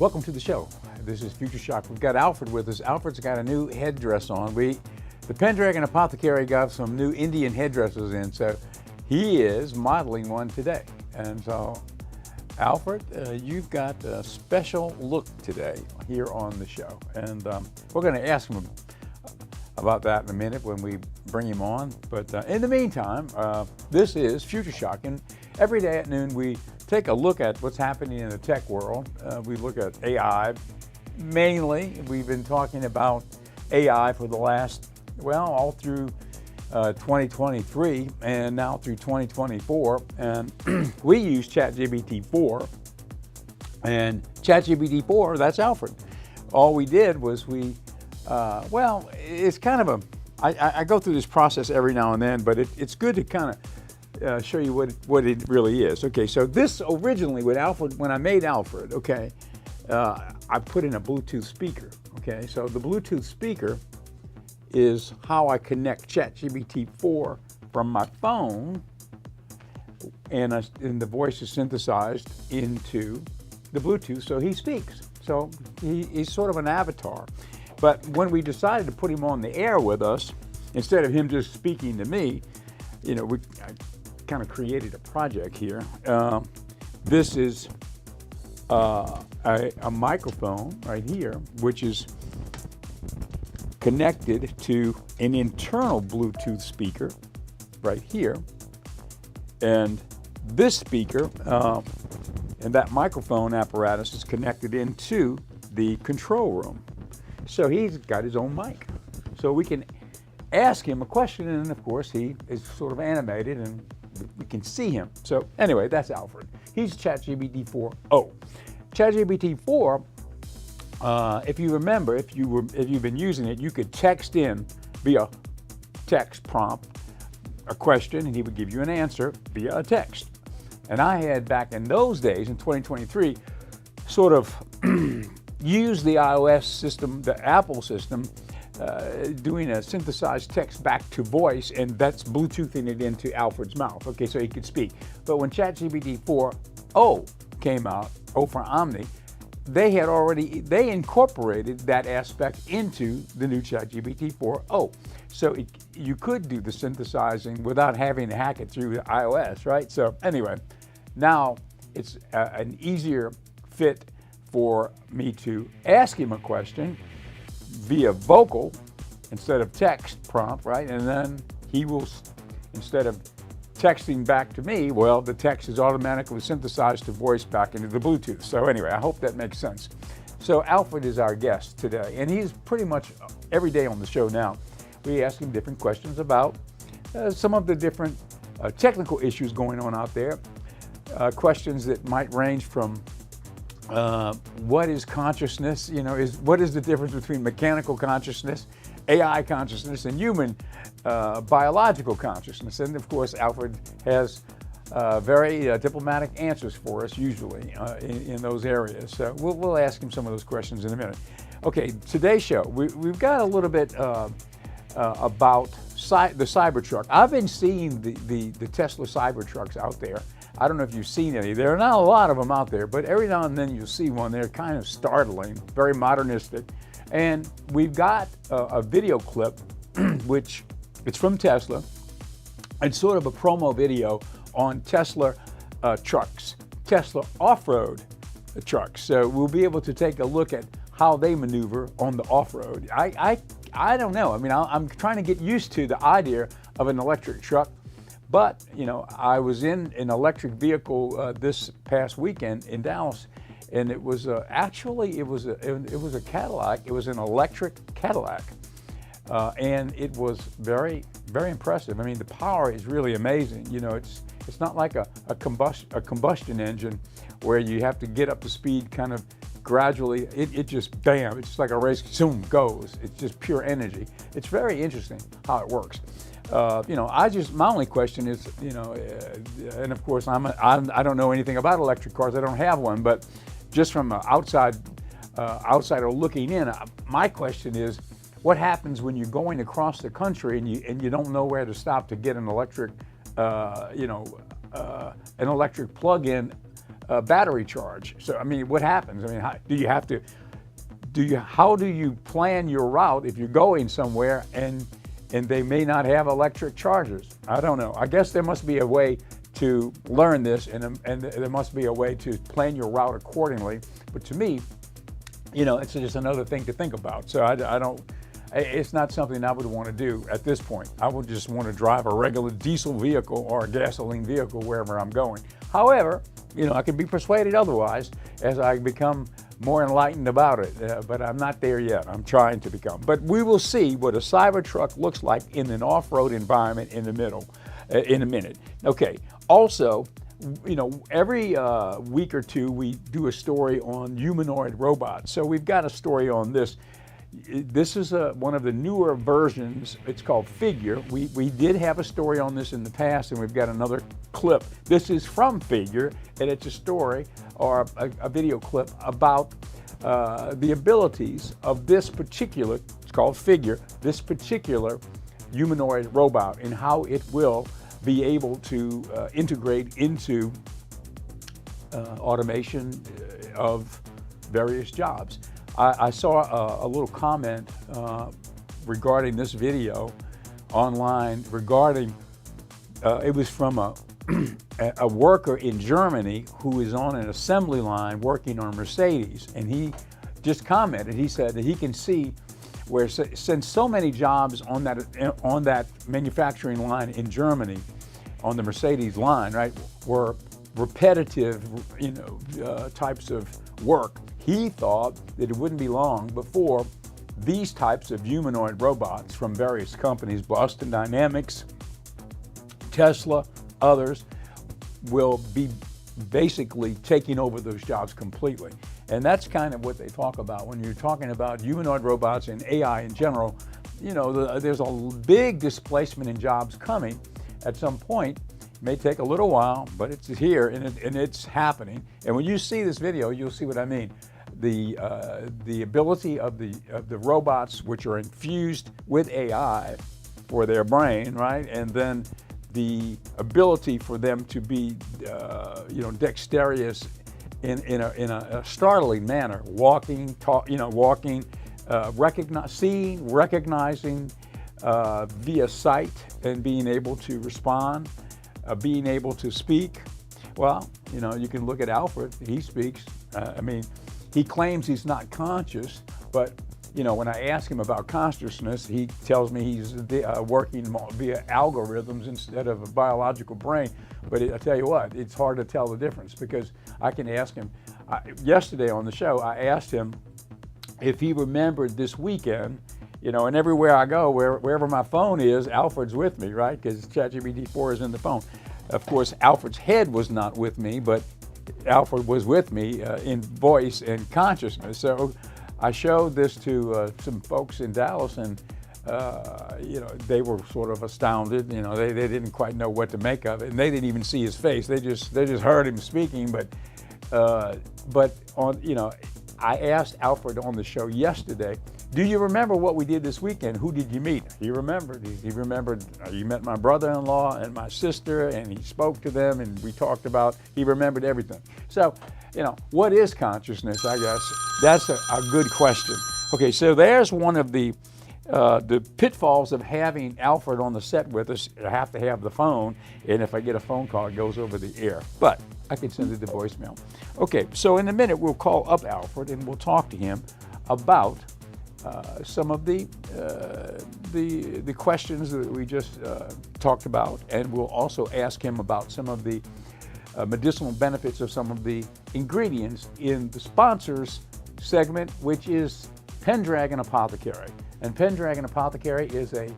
Welcome to the show. This is Future Shock. We've got Alfred with us. Alfred's got a new headdress on. The Pendragon Apothecary got some new Indian headdresses in, so he is modeling one today. And so, Alfred, you've got a special look today here on the show. And we're going to ask him about that in a minute when we bring him on. But in the meantime, this is Future Shock. And every day at noon, we take a look at what's happening in the tech world. We look at AI. Mainly, we've been talking about AI for the last, well, all through 2023 and now through 2024. And we use ChatGPT 4. And ChatGPT 4, that's Alfred. All we did was well, it's kind of I go through this process every now and then, but it's good to kind of show you what it really is. Okay, so this originally with Alfred, when I made Alfred, okay, I put in a Bluetooth speaker. Okay, so the Bluetooth speaker is how I connect ChatGPT 4 from my phone, and the voice is synthesized into the Bluetooth, so he speaks. So he's sort of an avatar. But when we decided to put him on the air with us, instead of him just speaking to me, you know, I kind of created a project here. This is a microphone right here, which is connected to an internal Bluetooth speaker right here. And this speaker and that microphone apparatus is connected into the control room. So he's got his own mic. So we can ask him a question, and of course he is sort of animated and we can see him. So anyway, that's Alfred. He's ChatGPT 4.0. ChatGPT 4, if you remember, if you've been using it, you could text in via text prompt a question and he would give you an answer via a text. And I had, back in those days in 2023, sort of used the iOS system, the Apple system, doing a synthesized text back to voice, and that's Bluetoothing it into Alfred's mouth, okay, so he could speak. But when ChatGPT 4.0 came out, O for Omni, they incorporated that aspect into the new ChatGPT 4.0. So you could do the synthesizing without having to hack it through iOS, right? So anyway, now it's an easier fit for me to ask him a question via vocal instead of text prompt, right? And then he will, instead of texting back to me, well, the text is automatically synthesized to voice back into the Bluetooth. So anyway, I hope that makes sense. So Alfred is our guest today, and he's pretty much every day on the show now. We ask him different questions about some of the different technical issues going on out there, questions that might range from what is consciousness? You know, what is the difference between mechanical consciousness, AI consciousness, and human biological consciousness? And of course, Alfred has very diplomatic answers for us usually in those areas. So we'll ask him some of those questions in a minute. Okay, today's show, we've got a little bit about the Cybertruck. I've been seeing the Tesla Cybertrucks out there. I don't know if you've seen any. There are not a lot of them out there, but every now and then you'll see one. They're kind of startling, very modernistic. And we've got a video clip, which it's from Tesla. It's sort of a promo video on Tesla trucks, Tesla off-road trucks. So we'll be able to take a look at how they maneuver on the off-road. I don't know. I mean, I'm trying to get used to the idea of an electric truck. But, you know, I was in an electric vehicle this past weekend in Dallas, and it was actually it was a Cadillac. It was an electric Cadillac, and it was very, very impressive. I mean, the power is really amazing. You know, it's not like a combustion engine where you have to get up to speed kind of gradually. It just bam. It's just like a race. Zoom goes. It's just pure energy. It's very interesting how it works. You know, my only question is, you know, and of course I don't know anything about electric cars. I don't have one, but just from an outsider looking in, my question is, what happens when you're going across the country and you don't know where to stop to get an electric, an electric plug-in battery charge. So I mean, what happens? I mean, how do you plan your route if you're going somewhere and they may not have electric chargers? I don't know. I guess there must be a way to learn this, and there must be a way to plan your route accordingly. But to me, it's just another thing to think about. So I don't. It's not something I would want to do at this point. I would just want to drive a regular diesel vehicle or a gasoline vehicle wherever I'm going. However, I can be persuaded otherwise as I become more enlightened about it, but I'm not there yet. I'm trying to become. But we will see what a Cybertruck looks like in an off-road environment in a minute. Okay, also, every week or two we do a story on humanoid robots. So we've got a story on this. This is one of the newer versions. It's called Figure. We did have a story on this in the past, and we've got another clip. This is from Figure, and it's a story or a video clip about the abilities of this particular, it's called Figure, this particular humanoid robot, and how it will be able to integrate into automation of various jobs. I saw a little comment regarding this video online regarding, it was from a worker in Germany who is on an assembly line working on Mercedes, and he just commented, he said that he can see where, since so many jobs on that manufacturing line in Germany, on the Mercedes line, right, were repetitive, types of work, he thought that it wouldn't be long before these types of humanoid robots from various companies, Boston Dynamics, Tesla, others, will be basically taking over those jobs completely. And that's kind of what they talk about when you're talking about humanoid robots and AI in general. There's a big displacement in jobs coming at some point. It may take a little while, but it's here and it's happening. And when you see this video, you'll see what I mean. The ability of the robots, which are infused with AI for their brain, right, and then the ability for them to be, dexterous in a startling manner, walking, seeing, recognizing via sight, and being able to respond, being able to speak. Well, you can look at Alfred. He speaks. He claims he's not conscious, but when I ask him about consciousness, he tells me he's working via algorithms instead of a biological brain. But I tell you what, it's hard to tell the difference, because I can ask him. Yesterday on the show, I asked him if he remembered this weekend, and everywhere I go, wherever my phone is, Alfred's with me, right? Because ChatGPT-4 is in the phone. Of course, Alfred's head was not with me, but Alfred was with me in voice and consciousness. So I showed this to some folks in Dallas, and they were sort of astounded. They didn't quite know what to make of it, and they didn't even see his face. They just heard him speaking. But I asked Alfred on the show yesterday, do you remember what we did this weekend? Who did you meet? He remembered. He remembered, you met my brother-in-law and my sister, and he spoke to them, and we talked about, he remembered everything. So, what is consciousness, I guess? That's a good question. Okay, so there's one of the pitfalls of having Alfred on the set with us. I have to have the phone, and if I get a phone call, it goes over the air. But I can send it to voicemail. Okay, so in a minute, we'll call up Alfred, and we'll talk to him about some of the questions that we just talked about, and we'll also ask him about some of the medicinal benefits of some of the ingredients in the sponsors segment, which is Pendragon Apothecary. And Pendragon Apothecary is a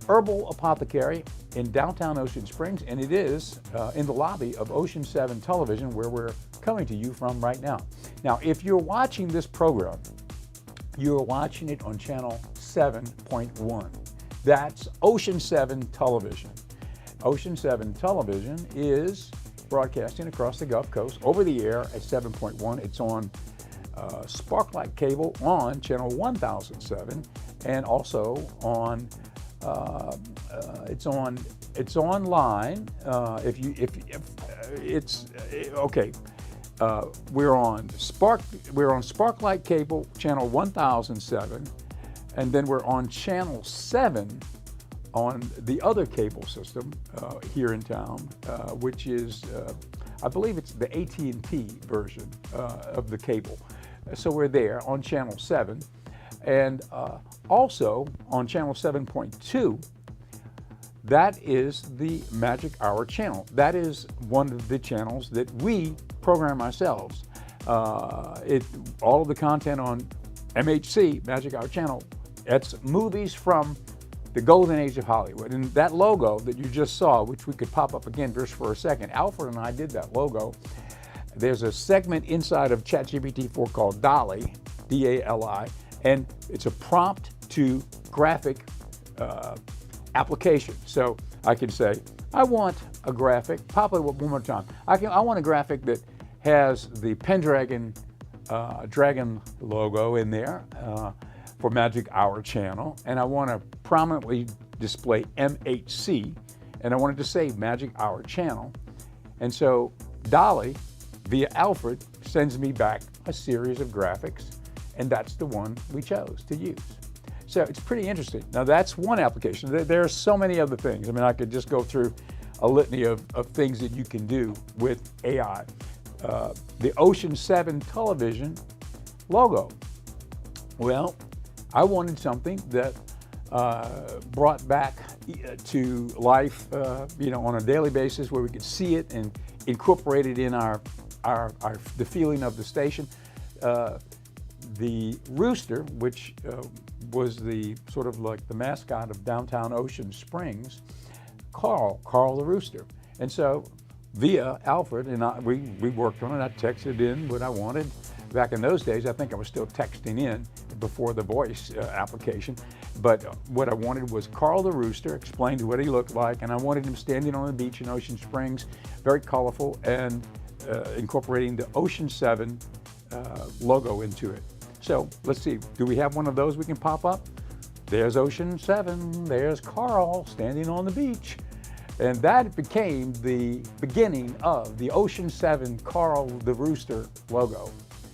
herbal apothecary in downtown Ocean Springs, and it is in the lobby of Ocean 7 Television, where we're coming to you from right now. Now, if you're watching this program, you're watching it on channel 7.1. That's Ocean 7 Television. Ocean 7 Television is broadcasting across the Gulf Coast over the air at 7.1. It's on Sparklight Cable on channel 1007, and also on it's online. it's okay. We're on Sparklight cable channel 1007, and then we're on channel 7 on the other cable system here in town, which is I believe it's the AT&T version of the cable. So we're there on channel 7, and also on channel 7.2. That is the Magic Hour channel. That is one of the channels that we program ourselves. All of the content on MHC, Magic Hour channel, it's movies from the golden age of Hollywood. And that logo that you just saw, which we could pop up again just for a second, Alfred and I did that logo. There's a segment inside of ChatGPT-4 called DALL-E, D-A-L-I, and it's a prompt to graphic application. So I can say, I want a graphic, pop it one more time. I want a graphic that has the Pendragon dragon logo in there for Magic Hour channel, and I want to prominently display MHC, and I wanted to say Magic Hour channel. And so DALL-E, via Alfred, sends me back a series of graphics, and that's the one we chose to use. So it's pretty interesting. Now that's one application. There are so many other things. I mean, I could just go through a litany of things that you can do with AI. The Ocean 7 television logo. Well, I wanted something that brought back to life, on a daily basis, where we could see it and incorporate it in the feeling of the station. The rooster, which was the sort of like the mascot of downtown Ocean Springs, Carl the rooster. And so via Alfred and I, we worked on it. I texted in what I wanted. Back in those days, I think I was still texting in before the voice application. But what I wanted was Carl the rooster, explained what he looked like, and I wanted him standing on the beach in Ocean Springs, very colorful, and incorporating the Ocean 7 logo into it. So let's see, do we have one of those we can pop up? There's Ocean 7, there's Carl standing on the beach. And that became the beginning of the Ocean 7 Carl the Rooster logo.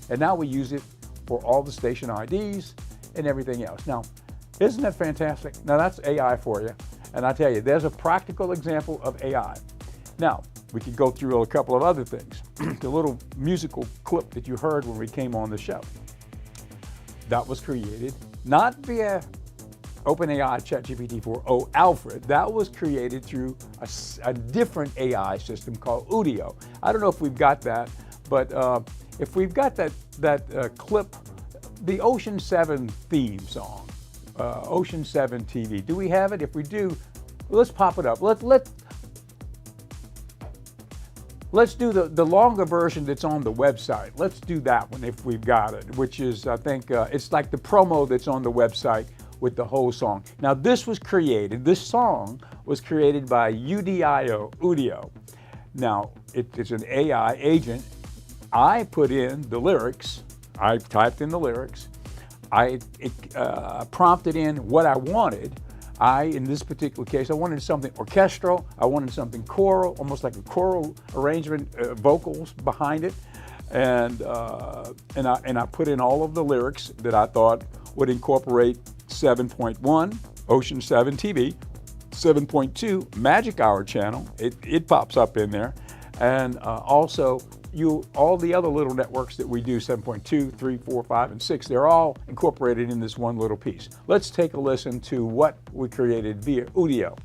And now we use it for all the station IDs and everything else. Now, isn't that fantastic? Now that's AI for you. And I tell you, there's a practical example of AI. Now, we could go through a couple of other things. The little musical clip that you heard when we came on the show. That was created not via OpenAI ChatGPT-4 Alfred. That was created through a different AI system called Udio. I don't know if we've got that, but if we've got that clip, the Ocean 7 theme song, Ocean 7 TV. Do we have it? If we do, let's pop it up. Let's do the longer version that's on the website. Let's do that one if we've got it, which is, I think, it's like the promo that's on the website with the whole song. Now this song was created by Udio. Now, it's an AI agent. I put in the lyrics, I typed in the lyrics, I prompted in what I wanted. In this particular case, I wanted something orchestral, I wanted something choral, almost like a choral arrangement, vocals behind it. And I put in all of the lyrics that I thought would incorporate 7.1, Ocean 7 TV, 7.2, Magic Hour channel, it pops up in there. And also, all the other little networks that we do, 7.2, 3, 4, 5, and 6, they're all incorporated in this one little piece. Let's take a listen to what we created via Udio.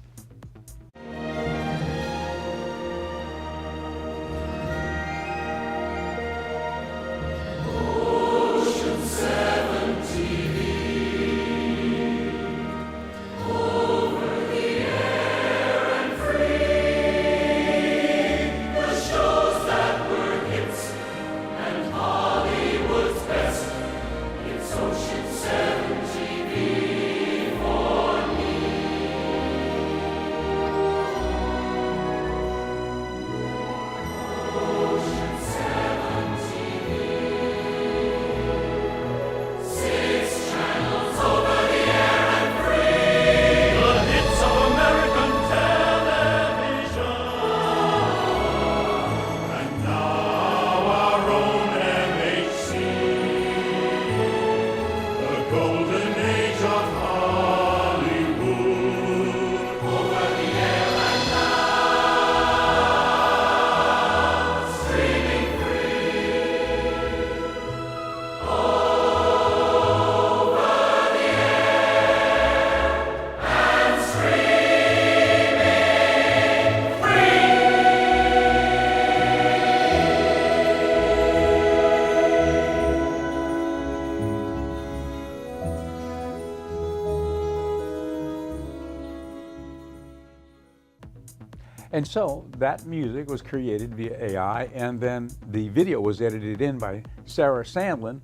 And so that music was created via AI, and then the video was edited in by Sarah Sandlin,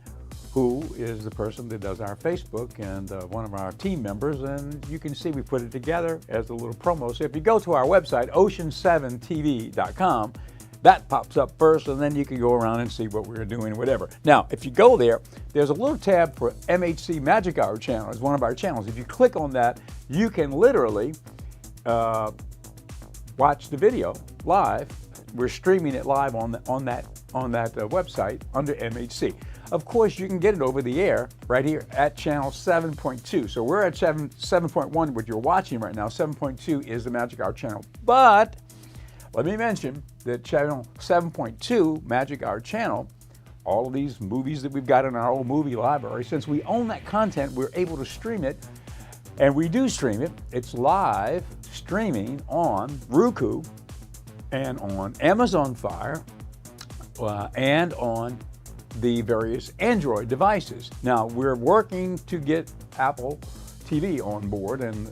who is the person that does our Facebook and one of our team members. And you can see we put it together as a little promo. So if you go to our website, ocean7tv.com, that pops up first, and then you can go around and see what we're doing, whatever. Now, if you go there, there's a little tab for MHC Magic Hour channel. It's one of our channels. If you click on that, you can literally watch the video live. We're streaming it live on that website under MHC. Of course, you can get it over the air right here at channel 7.2. So we're at 7.1, what you're watching right now. 7.2 is the Magic Hour channel. But let me mention that channel 7.2, Magic Hour channel, all of these movies that we've got in our old movie library, since we own that content, we're able to stream it. And we do stream it. It's live streaming on Roku and on Amazon Fire and on the various Android devices. Now, we're working to get Apple TV on board, and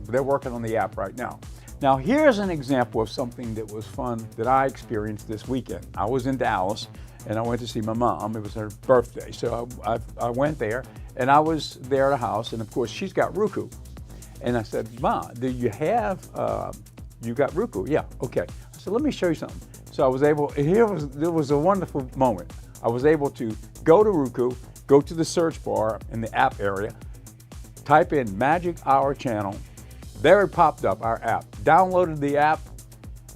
they're working on the app right now. Now, here's an example of something that was fun that I experienced this weekend. I was in Dallas, and I went to see my mom. It was her birthday, so I went there, and I was there at the house, and of course, she's got Roku. And I said, Ma, do you have, you got Roku? Yeah, okay. I said, let me show you something. So I was able, there was a wonderful moment. I was able to go to Roku, go to the search bar in the app area, type in Magic Hour channel. There it popped up, our app. Downloaded the app.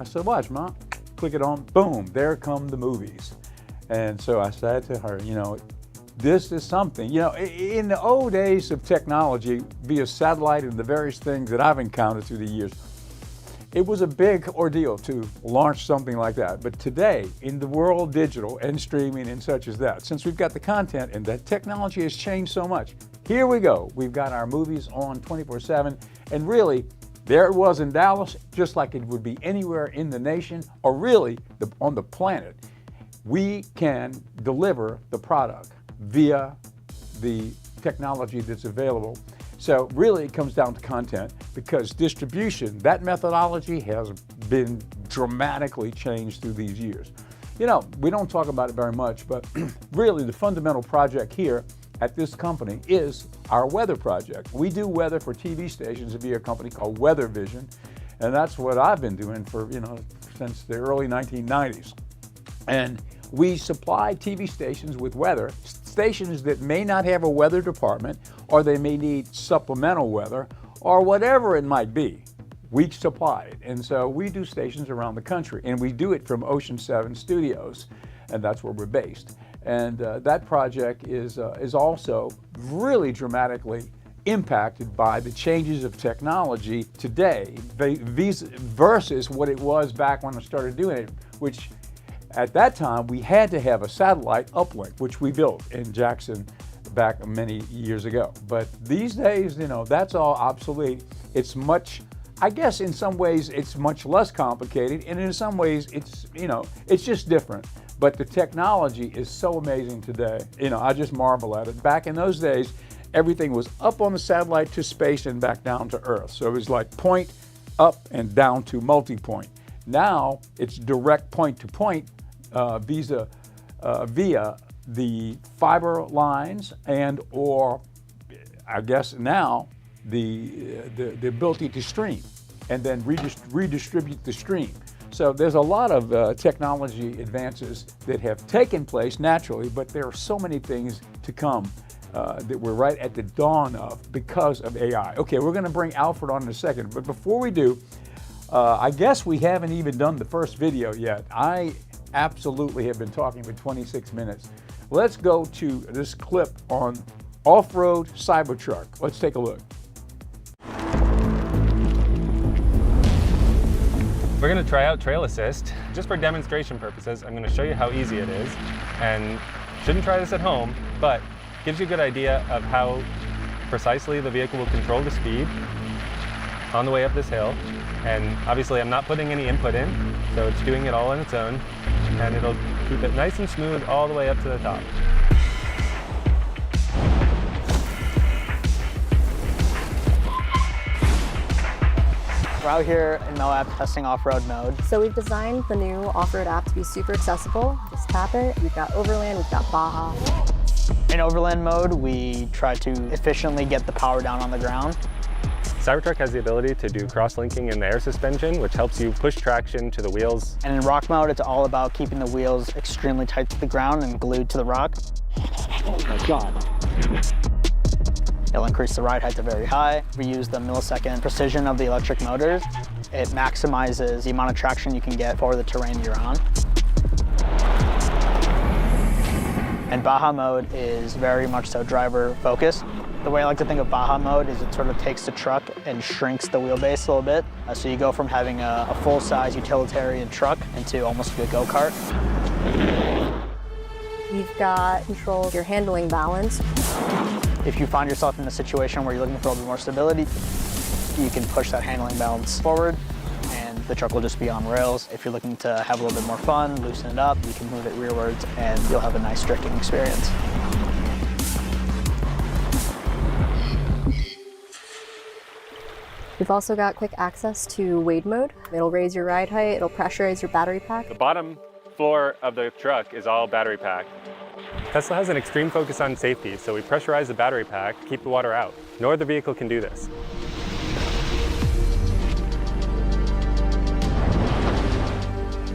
I said, watch, Ma. Click it on, boom, there come the movies. And so I said to her, you know, this is something. You know, in the old days of technology, via satellite and the various things that I've encountered through the years, it was a big ordeal to launch something like that. But today, in the world digital and streaming and such as that, since we've got the content and that technology has changed so much, here we go. We've got our movies on 24/7, and really, there it was in Dallas, just like it would be anywhere in the nation or really on the planet. We can deliver the product via the technology that's available. So really it comes down to content, because distribution, that methodology has been dramatically changed through these years. You know, we don't talk about it very much, but really the fundamental project here at this company is our weather project. We do weather for TV stations via a company called Weather Vision, and that's what I've been doing for, you know, since the early 1990s. And we supply TV stations with weather, stations that may not have a weather department, or they may need supplemental weather, or whatever it might be. We supply it. And so we do stations around the country, and we do it from Ocean 7 Studios, and that's where we're based. And that project is also really dramatically impacted by the changes of technology today versus what it was back when I started doing it, which at that time we had to have a satellite uplink, which we built in Jackson back many years ago. But these days, you know, that's all obsolete. It's much, I guess in some ways it's much less complicated, and in some ways it's, you know, it's just different. But the technology is so amazing today. You know, I just marvel at it. Back in those days, everything was up on the satellite to space and back down to Earth. So it was like point, up, and down to multi-point. Now it's direct point to point via the fiber lines and or I guess now the ability to stream and then redistribute the stream. So there's a lot of technology advances that have taken place naturally, but there are so many things to come that we're right at the dawn of because of AI. Okay, we're going to bring Alfred on in a second, but before we do, I guess we haven't even done the first video yet. I absolutely have been talking for 26 minutes. Let's go to this clip on off-road Cybertruck. Let's take a look. We're going to try out Trail Assist. Just for demonstration purposes, I'm going to show you how easy it is. And shouldn't try this at home, but gives you a good idea of how precisely the vehicle will control the speed on the way up this hill. And obviously I'm not putting any input in, so it's doing it all on its own. And it'll keep it nice and smooth all the way up to the top. We're out here in Moab testing off-road mode. So we've designed the new off-road app to be super accessible. Just tap it. We've got Overland, we've got Baja. In overland mode, we try to efficiently get the power down on the ground. Cybertruck has the ability to do cross-linking in the air suspension, which helps you push traction to the wheels. And in rock mode, it's all about keeping the wheels extremely tight to the ground and glued to the rock. Oh my God. It'll increase the ride height to very high. We use the millisecond precision of the electric motors. It maximizes the amount of traction you can get for the terrain you're on. And Baja mode is very much so driver focused. The way I like to think of Baja mode is it sort of takes the truck and shrinks the wheelbase a little bit. So you go from having a full-size utilitarian truck into almost a go-kart. We've got control of your handling balance. If you find yourself in a situation where you're looking for a little bit more stability, you can push that handling balance forward and the truck will just be on rails. If you're looking to have a little bit more fun, loosen it up, you can move it rearwards and you'll have a nice drifting experience. We've also got quick access to wade mode. It'll raise your ride height, it'll pressurize your battery pack. The bottom floor of the truck is all battery pack. Tesla has an extreme focus on safety, so we pressurize the battery pack to keep the water out. No other vehicle can do this.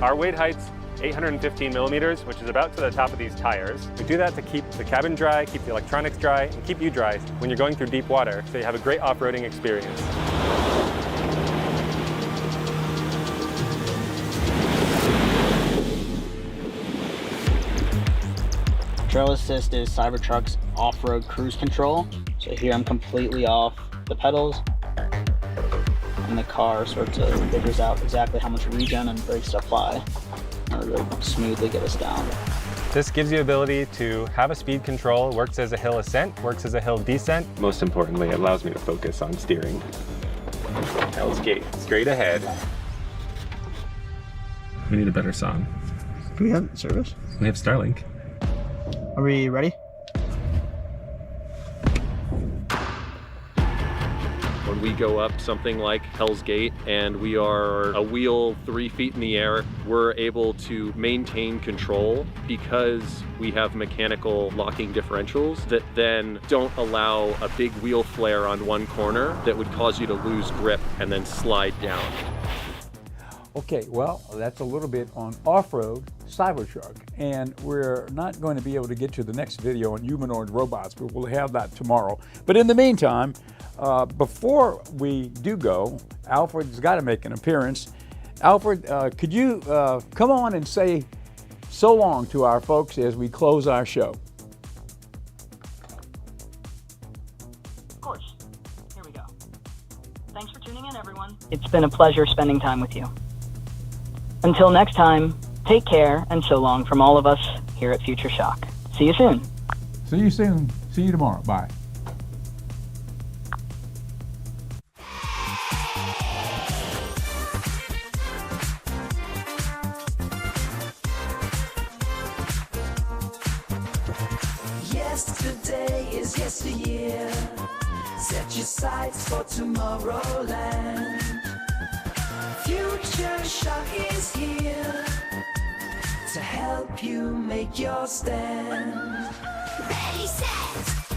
Our wade height's 815 millimeters, which is about to the top of these tires. We do that to keep the cabin dry, keep the electronics dry, and keep you dry when you're going through deep water, so you have a great off-roading experience. Trail Assist is Cybertruck's off-road cruise control. So here I'm completely off the pedals and the car sort of figures out exactly how much regen and brakes to apply in order to smoothly get us down. This gives you the ability to have a speed control, works as a hill ascent, works as a hill descent. Most importantly, it allows me to focus on steering. Hell's Gate, straight ahead. We need a better song. Do we have service? We have Starlink. Are we ready? When we go up something like Hell's Gate and we are a wheel 3 feet in the air, we're able to maintain control because we have mechanical locking differentials that then don't allow a big wheel flare on one corner that would cause you to lose grip and then slide down. Okay, well, that's a little bit on off-road Cybertruck, and we're not going to be able to get to the next video on humanoid robots, but we'll have that tomorrow. But in the meantime, before we do go, Alfred's got to make an appearance. Alfred, could you come on and say so long to our folks as we close our show? Of course. Here we go. Thanks for tuning in, everyone. It's been a pleasure spending time with you. Until next time, take care, and so long from all of us here at Future Shock. See you soon. See you soon. See you tomorrow. Bye. Yesterday is yesteryear. Set your sights for Tomorrowland. Future Shock is here to help you make your stand. Ready, set,